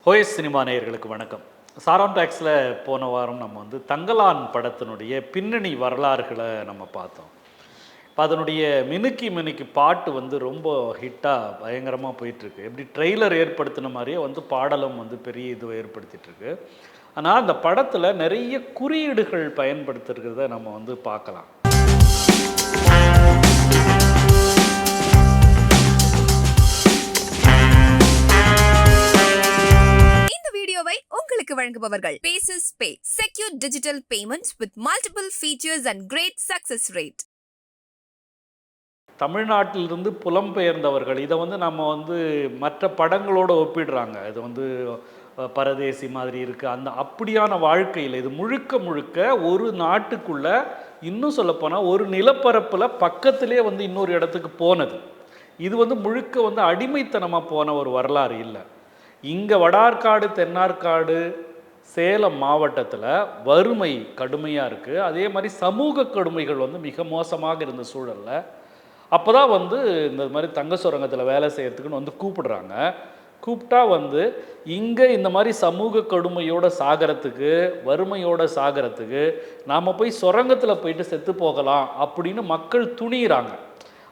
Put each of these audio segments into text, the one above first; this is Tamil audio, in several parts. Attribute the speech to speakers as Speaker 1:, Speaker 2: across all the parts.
Speaker 1: போயஸ் சினிமா நேயர்களுக்கு வணக்கம். சாராம் டாக்ஸில் போன வாரம் நம்ம தங்கலான் படத்தினுடைய பின்னணி வரலாறுகளை நம்ம பார்த்தோம். இப்போ அதனுடைய மினுக்கி மினுக்கி பாட்டு ரொம்ப ஹிட்டாக பயங்கரமாக போயிட்டுருக்கு. எப்படி ட்ரெய்லர் ஏற்படுத்தின மாதிரியே பாடலும் பெரிய இதுவை ஏற்படுத்திகிட்ருக்கு. ஆனால் அந்த படத்தில் நிறைய குறியீடுகள் பயன்படுத்துகிறத நம்ம பார்க்கலாம்.
Speaker 2: உங்களுக்கு வழங்குபவர்கள் Paces Pay, secure digital payments with multiple features and great success rate.
Speaker 1: தமிழ்நாட்டிலிருந்து புலம்பெயர்ந்தவர்கள் இதை நம்ம மற்ற படங்களோடு ஒப்பிடுறாங்க. இது பரதேசி மாதிரி இருக்குது. அப்படியான வாழ்க்கையில் இது முழுக்க முழுக்க ஒரு நாட்டுக்குள்ளே, இன்னும் சொல்லப்போனால் ஒரு நிலப்பரப்பில் பக்கத்திலே இன்னொரு இடத்துக்கு போனது. இது முழுக்க அடிமைத்தனமாக போன ஒரு வரலாறு இல்லை. இங்கே வடார்காடு, தென்னார்காடு, சேலம் மாவட்டத்தில் வறுமை கடுமையாக இருக்குது. அதே மாதிரி சமூக கொடுமைகள் மிக மோசமாக இருந்த சூழலில் அப்போ தான் இந்த மாதிரி தங்க சுரங்கத்தில் வேலை செய்கிறதுக்குன்னு கூப்பிடுறாங்க. கூப்பிட்டா இங்கே இந்த மாதிரி சமூக கொடுமையோடு சாகிறதுக்கு, வறுமையோடு சாகிறதுக்கு நாம் போய் சுரங்கத்தில் போயிட்டு செத்து போகலாம் அப்படின்னு மக்கள் துணிகிறாங்க.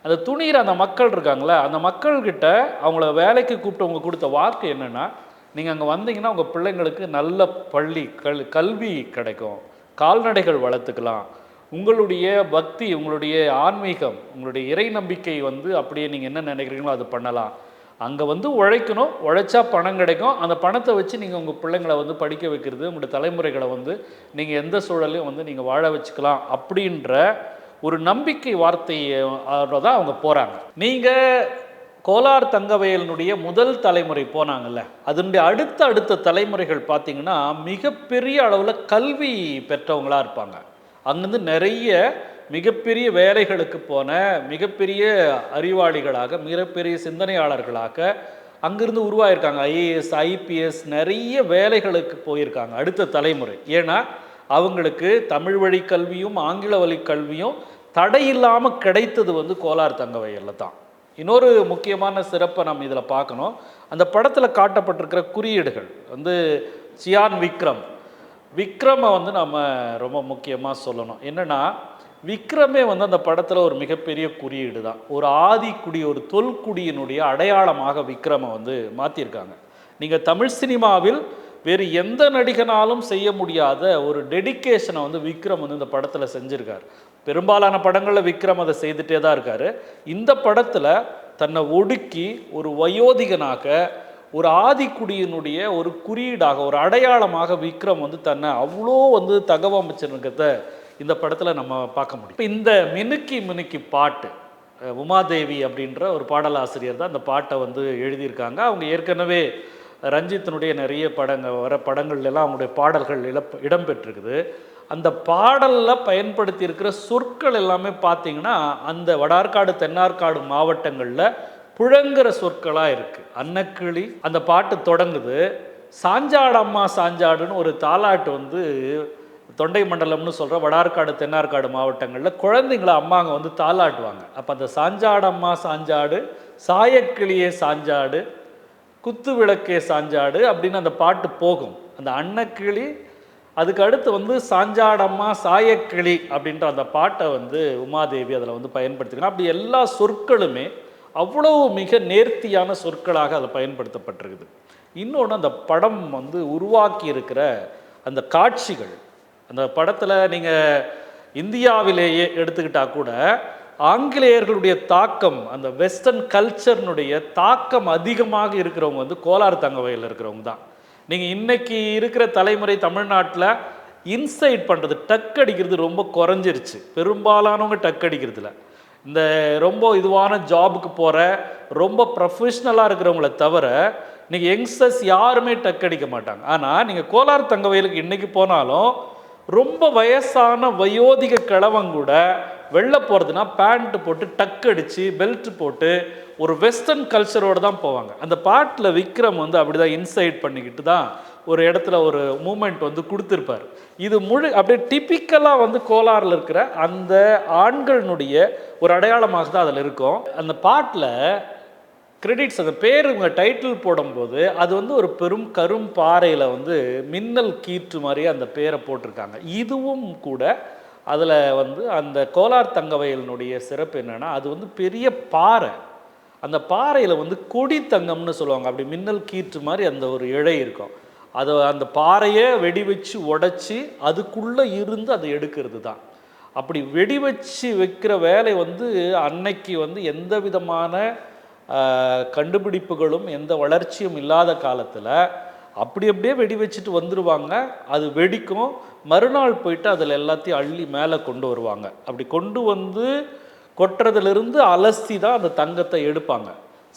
Speaker 1: அந்த துணிகிற அந்த மக்கள் இருக்காங்களே, அந்த மக்கள்கிட்ட அவங்கள வேலைக்கு கூப்பிட்டவங்க கொடுத்த வாக்கு என்னென்னா, நீங்கள் அங்கே வந்தீங்கன்னா உங்கள் பிள்ளைங்களுக்கு நல்ல பள்ளி கல்வி கிடைக்கும், கால்நடைகள் வளர்த்துக்கலாம், உங்களுடைய பக்தி, உங்களுடைய ஆன்மீகம், உங்களுடைய இறை நம்பிக்கை அப்படியே நீங்கள் என்ன நினைக்கிறீங்களோ அது பண்ணலாம். அங்கே உழைக்கணும், உழைச்சா பணம் கிடைக்கும், அந்த பணத்தை வச்சு நீங்கள் உங்கள் பிள்ளைங்களை படிக்க வைக்கிறது, உங்களுடைய தலைமுறைகளை நீங்கள் எந்த சூழலையும் நீங்கள் வாழ வச்சுக்கலாம் அப்படின்ற ஒரு நம்பிக்கை வார்த்தையோட தான் அவங்க போகிறாங்க. நீங்கள் கோலார் தங்கவயலினுடைய முதல் தலைமுறை போனாங்கல்ல, அதனுடைய அடுத்த தலைமுறைகள் பார்த்திங்கன்னா மிகப்பெரிய அளவில் கல்வி பெற்றவங்களாக இருப்பாங்க. அங்கேருந்து நிறைய மிகப்பெரிய வேலைகளுக்கு போன மிகப்பெரிய அறிவாளிகளாக, மிகப்பெரிய சிந்தனையாளர்களாக அங்கிருந்து உருவாயிருக்காங்க. ஐஏஎஸ், ஐபிஎஸ் நிறைய வேலைகளுக்கு போயிருக்காங்க அடுத்த தலைமுறை. ஏன்னா அவங்களுக்கு தமிழ் வழி கல்வியும் ஆங்கில வழி கல்வியும் தடையில்லாமல் கிடைத்தது கோலார் தங்கவயலில் தான். இன்னொரு முக்கியமான சிறப்பை நம்ம இதில் பார்க்கணும். அந்த படத்தில் காட்டப்பட்டிருக்கிற குறியீடுகள் சியான் விக்ரமை நம்ம ரொம்ப முக்கியமாக சொல்லணும். என்னென்னா விக்ரமே அந்த படத்தில் ஒரு மிகப்பெரிய குறியீடு தான். ஒரு ஆதிக்குடி, ஒரு தொல்குடியினுடைய அடையாளமாக விக்ரமை மாற்றியிருக்காங்க. நீங்கள் தமிழ் சினிமாவில் வேறு எந்த நடிகனாலும் செய்ய முடியாத ஒரு டெடிக்கேஷனை விக்ரம் இந்த படத்தில் செஞ்சுருக்கார். பெரும்பாலான படங்களில் விக்ரம் அதை செய்துட்டே தான் இருக்கார். இந்த படத்தில் தன்னை ஒடுக்கி ஒரு வயோதிகனாக, ஒரு ஆதிக்குடியினுடைய ஒரு குறியீடாக, ஒரு அடையாளமாக விக்ரம் தன்னை அவ்வளோ தகவமைச்சிருக்கிறத இந்த படத்தில் நம்ம பார்க்க முடியும். இப்போ இந்த மினுக்கி பாட்டு, உமாதேவி அப்படின்ற ஒரு பாடலாசிரியர் தான் அந்த பாட்டை எழுதியிருக்காங்க. அவங்க ஏற்கனவே ரஞ்சித்தினுடைய நிறைய படங்கள்லாம் அவங்களுடைய பாடல்கள் இடம்பெற்றிருக்குது. அந்த பாடலில் பயன்படுத்தி இருக்கிற சொற்கள் எல்லாமே பார்த்திங்கன்னா அந்த வடார்காடு, தென்னார்காடு மாவட்டங்களில் புழங்குற சொற்களாக இருக்குது. அன்னக்கிளி அந்த பாட்டு தொடங்குது. சாஞ்சாடம்மா சாஞ்சாடுன்னு ஒரு தாலாட்டு தொண்டை மண்டலம்னு சொல்கிற வடார்காடு, தென்னார்காடு மாவட்டங்களில் குழந்தைங்கள அம்மாங்க தாலாட்டுவாங்க. அப்போ அந்த சாஞ்சாடம்மா சாஞ்சாடு, சாயக்கிளியே சாஞ்சாடு, குத்து விளக்கே சாஞ்சாடு அப்படின்னு அந்த பாட்டு போகும். அந்த அன்னக்கிளி அதுக்கு அடுத்து சாஞ்சாடம்மா சாயக்கிளி அப்படின்ற அந்த பாட்டை உமாதேவி அதில் பயன்படுத்திக்கணும். அப்படி எல்லா சொற்களுமே அவ்வளவு மிக நேர்த்தியான சொற்களாக அதில் பயன்படுத்தப்பட்டிருக்குது. இன்னொன்று அந்த படம் உருவாக்கி இருக்கிற அந்த காட்சிகள், அந்த படத்தில் நீங்கள் இந்தியாவிலேயே எடுத்துக்கிட்டால் கூட ஆங்கிலேயர்களுடைய தாக்கம், அந்த வெஸ்டர்ன் கல்ச்சர்னுடைய தாக்கம் அதிகமாக இருக்கிறவங்க கோலார் தங்கவயலில் இருக்கிறவங்க தான். நீங்கள் இன்றைக்கி இருக்கிற தலைமுறை தமிழ்நாட்டில் இன்சைட் பண்ணுறது, டக் அடிக்கிறது ரொம்ப குறைஞ்சிருச்சு. பெரும்பாலானவங்க டக் அடிக்கிறதுல இந்த ரொம்ப இதுவான ஜாபுக்கு போகிற ரொம்ப ப்ரொஃபஷ்னலாக இருக்கிறவங்கள தவிர நீங்கள் யங்ஸ்டர்ஸ் யாருமே டக் அடிக்க மாட்டாங்க. ஆனால் நீங்கள் கோலார் தங்கவயலுக்கு இன்றைக்கி போனாலும் ரொம்ப வயசான வயோதிக கிழவங்கூட வெளில போகிறதுனா பேண்ட்டு போட்டு டக் அடித்து பெல்ட் போட்டு ஒரு வெஸ்டர்ன் கல்ச்சரோடு தான் போவாங்க. அந்த பாட்டில் விக்ரம் அப்படி தான் இன்சைட் பண்ணிக்கிட்டு தான் ஒரு இடத்துல ஒரு மூமெண்ட் கொடுத்துருப்பார். இது அப்படியே டிப்பிக்கலாக கோலாரில் இருக்கிற அந்த ஆண்களினுடைய ஒரு அடையாளமாக தான் அதில் இருக்கும். அந்த பாட்டில் கிரெடிட்ஸ் அந்த பேர் இவங்க டைட்டில் போடும்போது அது வந்து ஒரு பெரும் கரும் பாறையில் வந்து மின்னல் கீற்று மாதிரி அந்த பேரை போட்டிருக்காங்க. இதுவும் கூட அதில் வந்து அந்த கோலார் தங்கவயலினுடைய சிறப்பு என்னென்னா, அது வந்து பெரிய பாறை. அந்த பாறையில் வந்து கொடி தங்கம்னு சொல்லுவாங்க. அப்படி மின்னல் கீற்று மாதிரி அந்த ஒரு இழை இருக்கும். அதை அந்த பாறையை வெடி வச்சு உடச்சி அதுக்குள்ளே இருந்து அதை எடுக்கிறது தான். அப்படி வெடி வச்சு வைக்கிற வேலை வந்து அன்னைக்கு வந்து எந்த விதமான கண்டுபிடிப்புகளும் எந்த வளர்ச்சியும் இல்லாத காலத்தில் அப்படியே வெடி வச்சுட்டு வந்துடுவாங்க. அது வெடிக்கும், மறுநாள் போயிட்டு அதில் எல்லாத்தையும் அள்ளி மேலே கொண்டு வருவாங்க. அப்படி கொண்டு வந்து கொட்டுறதுலேருந்து அலசி தான் அந்த தங்கத்தை எடுப்பாங்க.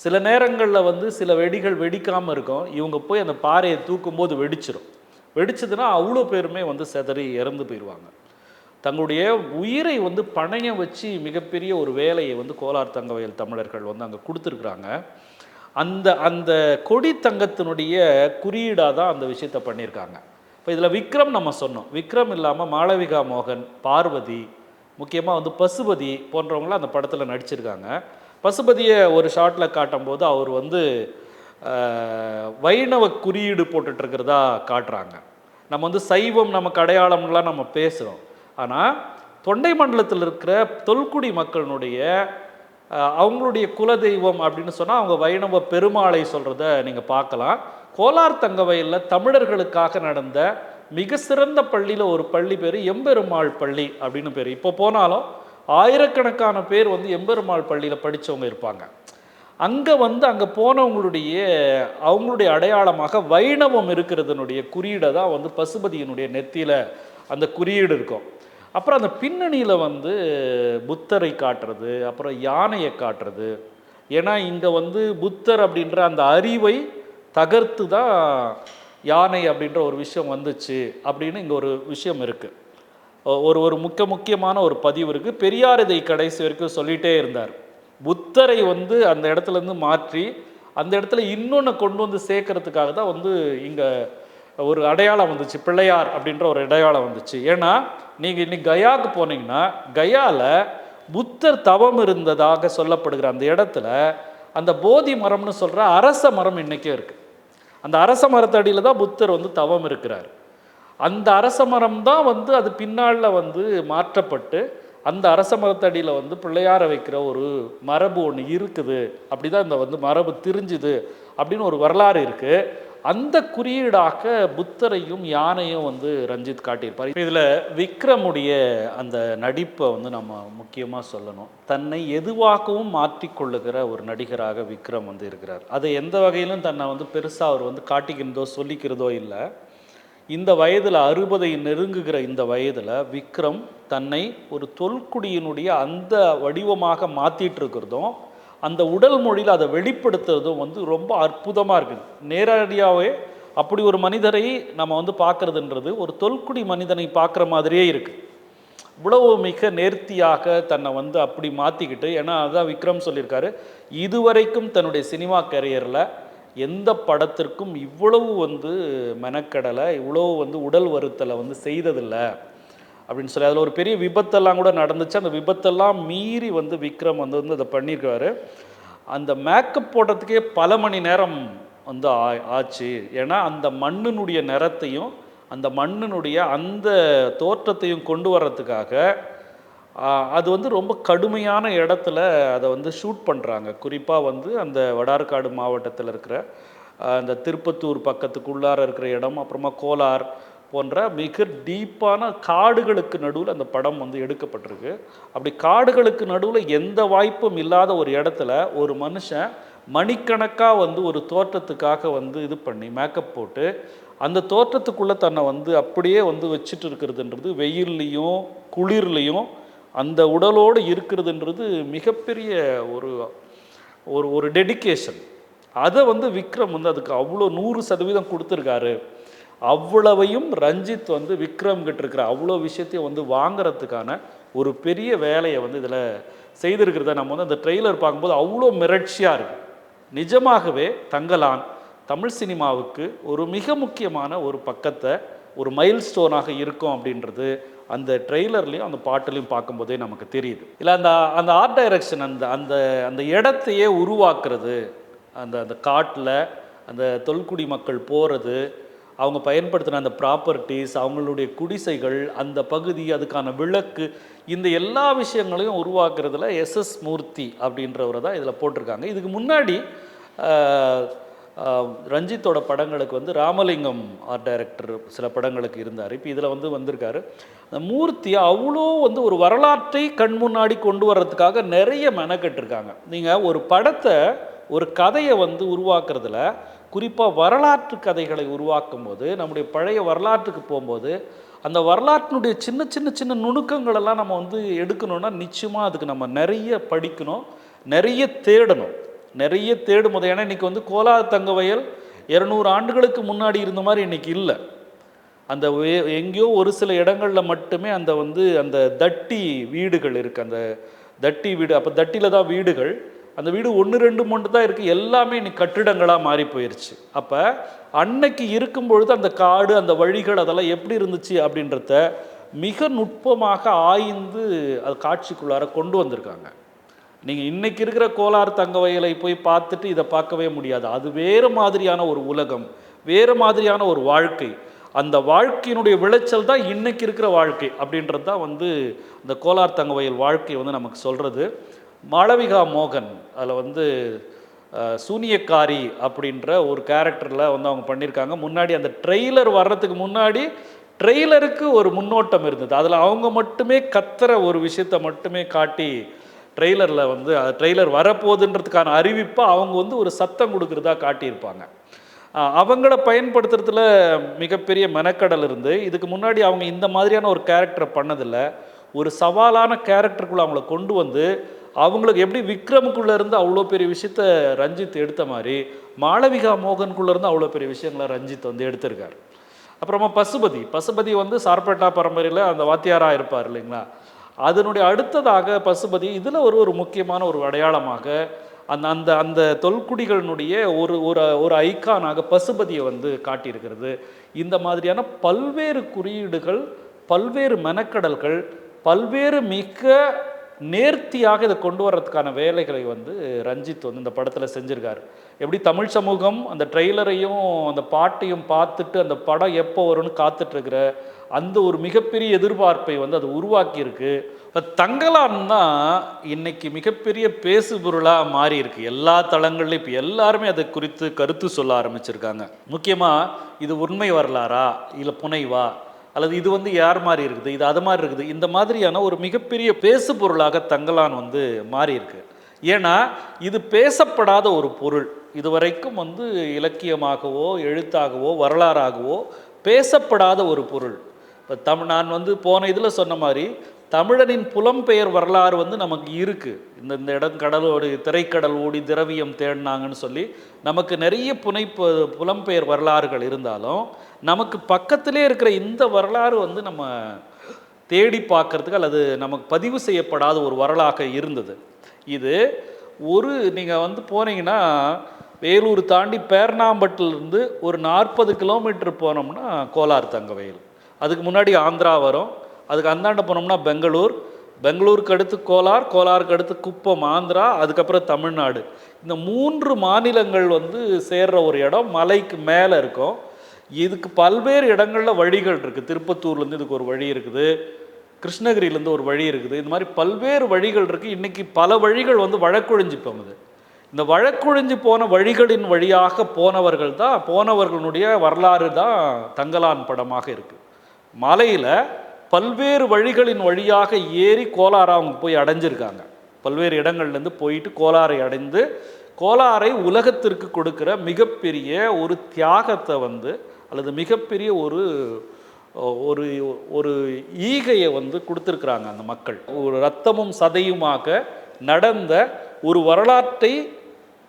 Speaker 1: சில நேரங்களில் வந்து சில வெடிகள் வெடிக்காமல் இருக்கும். இவங்க போய் அந்த பாறையை தூக்கும்போது வெடிச்சிடும். வெடிச்சதுன்னா அவ்வளோ பேருமே வந்து செதறி இறந்து போயிடுவாங்க. தங்களுடைய உயிரை வந்து பணையம் வச்சு மிகப்பெரிய ஒரு வேலையை வந்து கோலார் தங்கவயல் தமிழர்கள் வந்து அங்கே கொடுத்துருக்குறாங்க. அந்த அந்த கொடி தங்கத்தினுடைய குறியீடாக தான் அந்த விஷயத்தை பண்ணியிருக்காங்க. இப்போ இதில் விக்ரம் நம்ம சொன்னோம். விக்ரம் இல்லாமல் மாளவிகா மோகன், பார்வதி, முக்கியமாக வந்து பசுபதி போன்றவங்களாம் அந்த படத்தில் நடிச்சிருக்காங்க. பசுபதியை ஒரு ஷாட்டில் காட்டும்போது அவர் வந்து வைணவ குறியீடு போட்டுட்ருக்கிறதா காட்டுறாங்க. நம்ம வந்து சைவம் நமக்கு அடையாளம்லாம் நம்ம பேசுகிறோம். ஆனால் தொண்டை மண்டலத்தில் இருக்கிற தொல்குடி மக்களினுடைய அவங்களுடைய குலதெய்வம் அப்படின்னு சொன்னால் அவங்க வைணவ பெருமாளை சொல்கிறத நீங்கள் பார்க்கலாம். கோலார் தங்கவயலில் தமிழர்களுக்காக நடந்த மிக சிறந்த பள்ளியில் ஒரு பள்ளி பேர் எம்பெருமாள் பள்ளி அப்படின்னு பேர். இப்போ போனாலும் ஆயிரக்கணக்கான பேர் வந்து எம்பெருமாள் பள்ளியில் படித்தவங்க இருப்பாங்க. அங்கே வந்து அங்கே போனவங்களுடைய அவங்களுடைய அடையாளமாக வைணவம் இருக்கிறதுனுடைய குறியீடை தான் வந்து பசுபதியினுடைய நெத்தியில் அந்த குறியீடு இருக்கும். அப்புறம் அந்த பின்னணியில் வந்து புத்தரை காட்டுறது, அப்புறம் யானையை காட்டுறது. ஏன்னா இங்கே வந்து புத்தர் அப்படின்ற அந்த அறிவை தகர்த்து தான் யானை அப்படின்ற ஒரு விஷயம் வந்துச்சு அப்படின்னு இங்கே ஒரு விஷயம் இருக்குது. ஒரு முக்கியமான ஒரு பதிவு இருக்குது. பெரியார் இதை கடைசி வரைக்கும் சொல்லிகிட்டே இருந்தார். புத்தரை வந்து அந்த இடத்துலேருந்து மாற்றி அந்த இடத்துல இன்னொன்று கொண்டு வந்து சேர்க்கறதுக்காக தான் வந்து இங்கே ஒரு அடையாளம் வந்துச்சு, பிள்ளையார் அப்படின்ற ஒரு அடையாளம் வந்துச்சு. ஏன்னா நீங்கள் இன்னைக்கு கயாவுக்கு போனீங்கன்னா கயாவில் புத்தர் தவம் இருந்ததாக சொல்லப்படுகிற அந்த இடத்துல அந்த போதி மரம்னு சொல்கிற அரச மரம் இன்றைக்கே இருக்குது. அந்த அரச மரத்தடியில் தான் புத்தர் வந்து தவம் இருக்கிறார். அந்த அரச மரம் தான் வந்து அது பின்னால் வந்து மாற்றப்பட்டு அந்த அரச மரத்தடியில் வந்து பிள்ளையார வைக்கிற ஒரு மரபு ஒன்று இருக்குது. அப்படி தான் இந்த வந்து மரபு திரிஞ்சுது அப்படின்னு ஒரு வரலாறு இருக்குது. அந்த குறியீடாக புத்தரையும் யானையும் வந்து ரஞ்சித் காட்டியிருப்பார். இதில் விக்ரமுடைய அந்த நடிப்பை வந்து நம்ம முக்கியமாக சொல்லணும். தன்னை எதுவாகவும் மாற்றிக்கொள்ளுகிற ஒரு நடிகராக விக்ரம் வந்து இருக்கிறார். அதை எந்த வகையிலும் தன்னை வந்து பெருசாக அவர் வந்து காட்டிக்கிறதோ சொல்லிக்கிறதோ இல்லை. இந்த வயதில் 60 நெருங்குகிற இந்த வயதில் விக்ரம் தன்னை ஒரு தொல்குடியினுடைய அந்த வடிவமாக மாற்றிட்டு இருக்கிறதும் அந்த உடல் மொழியில் அதை வெளிப்படுத்துறதும் வந்து ரொம்ப அற்புதமாக இருக்குது. நேரடியாகவே அப்படி ஒரு மனிதரை நம்ம வந்து பார்க்குறதுன்றது ஒரு தொல்குடி மனிதனை பார்க்குற மாதிரியே இருக்குது. இவ்வளவு மிக நேர்த்தியாக தன்னை வந்து அப்படி மாற்றிக்கிட்டு, ஏன்னா அதுதான் விக்ரம் சொல்லியிருக்காரு, இதுவரைக்கும் தன்னுடைய சினிமா கரியரில் எந்த படத்திற்கும் இவ்வளவு வந்து மெனக்கடலை, இவ்வளவு வந்து உடல் வருத்தலை வந்து செய்ததில்லை அப்படின்னு சொல்லி. அதில் ஒரு பெரிய விபத்தெல்லாம் கூட நடந்துச்சு. அந்த விபத்தெல்லாம் மீறி வந்து விக்ரம் வந்து அதை பண்ணியிருக்காரு. அந்த மேக்கப் போடுறதுக்கே பல மணி நேரம் வந்து ஆச்சு. ஏன்னா அந்த மண்ணினுடைய நிறத்தையும் அந்த மண்ணினுடைய அந்த தோற்றத்தையும் கொண்டு வர்றதுக்காக அது வந்து ரொம்ப கடுமையான இடத்துல அதை வந்து ஷூட் பண்ணுறாங்க. குறிப்பாக வந்து அந்த வடார்காடு மாவட்டத்தில் இருக்கிற அந்த திருப்பத்தூர் பக்கத்துக்குள்ளார இருக்கிற இடம், அப்புறமா கோலார் போன்ற மிக டீப்பான காடுகளுக்கு நடுவில் அந்த படம் வந்து எடுக்கப்பட்டிருக்கு. அப்படி காடுகளுக்கு நடுவில் எந்த வாய்ப்பும் இல்லாத ஒரு இடத்துல ஒரு மனுஷன் மணிக்கணக்காக வந்து ஒரு தோற்றத்துக்காக வந்து இது பண்ணி மேக்கப் போட்டு அந்த தோற்றத்துக்குள்ளே தன்னை வந்து அப்படியே வந்து வச்சுட்டு இருக்கிறதுன்றது, வெயில்லையும் குளிர்லையும் அந்த உடலோடு இருக்கிறதுன்றது மிகப்பெரிய ஒரு ஒரு டெடிக்கேஷன். அதை வந்து விக்ரம் வந்து அதுக்கு அவ்வளோ 100% கொடுத்துருக்காரு. அவ்வளவையும் ரஞ்சித் வந்து விக்ரம் கிட்ட இருக்கிற அவ்வளோ விஷயத்தையும் வந்து வாங்கிறதுக்கான ஒரு பெரிய வேலையை வந்து இதில் செய்திருக்கிறத நம்ம வந்து அந்த ட்ரெய்லர் பார்க்கும்போது அவ்வளோ மிரட்சியாக இருக்குது. நிஜமாகவே தங்கலான் தமிழ் சினிமாவுக்கு ஒரு மிக முக்கியமான ஒரு பக்கத்தை, ஒரு மைல் ஸ்டோனாக இருக்கும் அப்படின்றது அந்த ட்ரெய்லர்லேயும் அந்த பாட்டுலையும் பார்க்கும்போதே நமக்கு தெரியுது. இல்லை அந்த அந்த ஆர்ட் டைரக்ஷன் அந்த அந்த அந்த இடத்தையே உருவாக்குறது, அந்த அந்த காட்டில் அந்த தொல்குடி மக்கள் போகிறது, அவங்க பயன்படுத்தின அந்த ப்ராப்பர்ட்டிஸ், அவங்களுடைய குடிசைகள், அந்த பகுதி, அதுக்கான விளக்கு, இந்த எல்லா விஷயங்களையும் உருவாக்குறதுல எஸ்எஸ் மூர்த்தி அப்படின்றவரை தான் இதில் போட்டிருக்காங்க. இதுக்கு முன்னாடி ரஞ்சித்தோட படங்களுக்கு வந்து ராமலிங்கம் ஆர்ட் டைரக்டர் சில படங்களுக்கு இருந்தார். இப்போ இதில் வந்து வந்திருக்காரு. அந்த மூர்த்தி அவ்வளோ வந்து ஒரு வரலாற்றை கண் முன்னாடி கொண்டு வர்றதுக்காக நிறைய மெனக்கெட்டிருக்காங்க. நீங்கள் ஒரு படத்தை, ஒரு கதையை வந்து உருவாக்குறதுல, குறிப்பாக வரலாற்று கதைகளை உருவாக்கும் போது, நம்முடைய பழைய வரலாற்றுக்கு போகும்போது, அந்த வரலாற்றினுடைய சின்ன சின்ன சின்ன நுணுக்கங்களெல்லாம் நம்ம வந்து எடுக்கணும்னா நிச்சயமாக அதுக்கு நம்ம நிறைய படிக்கணும், நிறைய தேடணும். நிறைய தேடும்போது, ஏன்னா இன்றைக்கி வந்து கோலார் தங்கவயல் 200 ஆண்டுகளுக்கு முன்னாடி இருந்த மாதிரி இன்றைக்கி இல்லை. அந்த எங்கேயோ ஒரு சில இடங்களில் மட்டுமே அந்த வந்து அந்த தட்டி வீடுகள் இருக்குது. அந்த தட்டி வீடு, அப்போ தட்டியில் தான் வீடுகள், அந்த வீடு 1 2 மட்டும் தான் இருக்குது. எல்லாமே இன்னைக்கு கட்டிடங்களாக மாறி போயிடுச்சு. அப்போ அன்னைக்கு இருக்கும் பொழுது அந்த காடு, அந்த வழிகள், அதெல்லாம் எப்படி இருந்துச்சு அப்படின்றத மிக நுட்பமாக ஆய்ந்து அது காட்சிக்குள்ளார கொண்டு வந்திருக்காங்க. நீங்கள் இன்றைக்கி இருக்கிற கோலார் தங்கவயலை போய் பார்த்துட்டு இதை பார்க்கவே முடியாது. அது வேறு மாதிரியான ஒரு உலகம், வேறு மாதிரியான ஒரு வாழ்க்கை. அந்த வாழ்க்கையினுடைய விளைச்சல் தான் இன்றைக்கி இருக்கிற வாழ்க்கை அப்படின்றது தான் வந்து இந்த கோலார் தங்கவயல் வாழ்க்கை வந்து நமக்கு சொல்கிறது. மாளவிகா மோகன் அதில் வந்து சூனியக்காரி அப்படின்ற ஒரு கேரக்டரில் வந்து அவங்க பண்ணியிருக்காங்க. முன்னாடி அந்த ட்ரெய்லர் வர்றதுக்கு முன்னாடி ட்ரெய்லருக்கு ஒரு முன்னோட்டம் இருந்தது. அதில் அவங்க மட்டுமே கத்துற ஒரு விஷயத்தை மட்டுமே காட்டி, ட்ரெய்லரில் வந்து ட்ரெய்லர் வரப்போகுதுன்றதுக்கான அறிவிப்பை அவங்க வந்து ஒரு சத்தம் கொடுக்குறதா காட்டியிருப்பாங்க. அவங்கள பயன்படுத்துறதுல மிகப்பெரிய மெனக்கடல் இருந்து, இதுக்கு முன்னாடி அவங்க இந்த மாதிரியான ஒரு கேரக்டரை பண்ணதில்லை. ஒரு சவாலான கேரக்டருக்குள்ளே அவங்கள கொண்டு வந்து, அவங்களுக்கு எப்படி விக்ரமுக்குள்ளே இருந்து அவ்வளோ பெரிய விஷயத்த ரஞ்சித் எடுத்த மாதிரி, மாளவிகா மோகனுக்குள்ளே இருந்து அவ்வளோ பெரிய விஷயங்களை ரஞ்சித் வந்து எடுத்திருக்கார். அப்புறமா பசுபதி வந்து சார்பேட்டா பரம்பரையில் அந்த வாத்தியாராக இருப்பார் இல்லைங்களா, அதனுடைய அடுத்ததாக பசுபதி இதில் ஒரு முக்கியமான ஒரு அடையாளமாக அந்த அந்த அந்த தொல்குடிகளினுடைய ஒரு ஒரு ஐக்கானாக பசுபதியை வந்து காட்டியிருக்கிறது. இந்த மாதிரியான பல்வேறு குறியீடுகள், பல்வேறு மெனக்கடல்கள், பல்வேறு மிக நேர்த்தியாக இதை கொண்டு வர்றதுக்கான வேலைகளை வந்து ரஞ்சித் வந்து இந்த படத்தில் செஞ்சுருக்காரு. எப்படி தமிழ் சமூகம் அந்த ட்ரெய்லரையும் அந்த பாட்டையும் பார்த்துட்டு அந்த படம் எப்போ வரும்னு காத்துட்ருக்கிற அந்த ஒரு மிகப்பெரிய எதிர்பார்ப்பை வந்து அது உருவாக்கியிருக்கு. இப்போ தங்கலான்னா இன்னைக்கு மிகப்பெரிய பேசுபொருளாக மாறி இருக்கு எல்லா தளங்கள்லையும். இப்போ எல்லாருமே அதை குறித்து கருத்து சொல்ல ஆரம்பிச்சிருக்காங்க. முக்கியமாக இது உண்மை வரலாறா இல்லை புனைவா, அல்லது இது வந்து யார் மாதிரி இருக்குது, இது அது மாதிரி இருக்குது, இந்த மாதிரியான ஒரு மிகப்பெரிய பேசு பொருளாக தங்கலான் வந்து மாறி இருக்கு. ஏன்னா இது பேசப்படாத ஒரு பொருள். இதுவரைக்கும் வந்து இலக்கியமாகவோ எழுத்தாகவோ வரலாறாகவோ பேசப்படாத ஒரு பொருள். இப்போ நான் வந்து போன இதில் சொன்ன மாதிரி தமிழனின் புலம்பெயர் வரலாறு வந்து நமக்கு இருக்குது. இந்த இடம் கடலோடு திரைக்கடல் ஓடி திரவியம் தேடினாங்கன்னு சொல்லி நமக்கு நிறைய புலம்பெயர் வரலாறுகள் இருந்தாலும், நமக்கு பக்கத்திலே இருக்கிற இந்த வரலாறு வந்து நம்ம தேடி பார்க்கறதுக்கு அல்லது நமக்கு பதிவு செய்யப்படாத ஒரு வரலாக இருந்தது. இது நீங்கள் வந்து போனீங்கன்னா வேலூர் தாண்டி பேர்ணாம்பட்டிலிருந்து ஒரு 40 கிலோமீட்டர் போனோம்னா கோலார் தங்கவயல். அதுக்கு முன்னாடி ஆந்திரா வரும். அதுக்கு அந்தாண்ட போனோம்னா பெங்களூருக்கு அடுத்து கோலாருக்கு அடுத்து குப்பம் ஆந்திரா, அதுக்கப்புறம் தமிழ்நாடு. இந்த 3 மாநிலங்கள் வந்து சேர்ற ஒரு இடம் மலைக்கு மேலே இருக்கும். இதுக்கு பல்வேறு இடங்களில் வழிகள் இருக்குது. திருப்பத்தூர்லேருந்து இதுக்கு ஒரு வழி இருக்குது, கிருஷ்ணகிரியிலேருந்து ஒரு வழி இருக்குது. இது மாதிரி பல்வேறு வழிகள் இருக்குது. இன்றைக்கி பல வழிகள் வந்து வழக்கொழிஞ்சு போகுது. இந்த வழக்கொழிஞ்சு போன வழிகளின் வழியாக போனவர்களுடைய வரலாறு தான் தங்கலான் படமாக இருக்குது. மலையில் பல்வேறு வழிகளின் வழியாக ஏறி கோலாரை அவங்க போய் அடைஞ்சிருக்காங்க. பல்வேறு இடங்கள்லேருந்து போயிட்டு கோலாரை அடைந்து கோலாரை உலகத்திற்கு கொடுக்குற மிகப்பெரிய ஒரு தியாகத்தை வந்து அல்லது மிகப்பெரிய ஒரு ஒரு ஒரு ஈகையை வந்து கொடுத்துருக்குறாங்க அந்த மக்கள். ஒரு இரத்தமும் சதையுமாக நடந்த ஒரு வரலாற்றை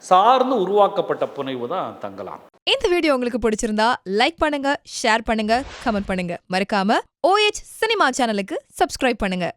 Speaker 1: சார்ந்து உருவாக்கப்பட்ட புனைவு தான் தங்கலான்.
Speaker 2: இந்த வீடியோ உங்களுக்கு பிடிச்சிருந்தா லைக் பண்ணுங்க, ஷேர் பண்ணுங்க, கமெண்ட் பண்ணுங்க. மறக்காம OH சினிமா சேனலுக்கு சப்ஸ்கிரைப் பண்ணுங்க.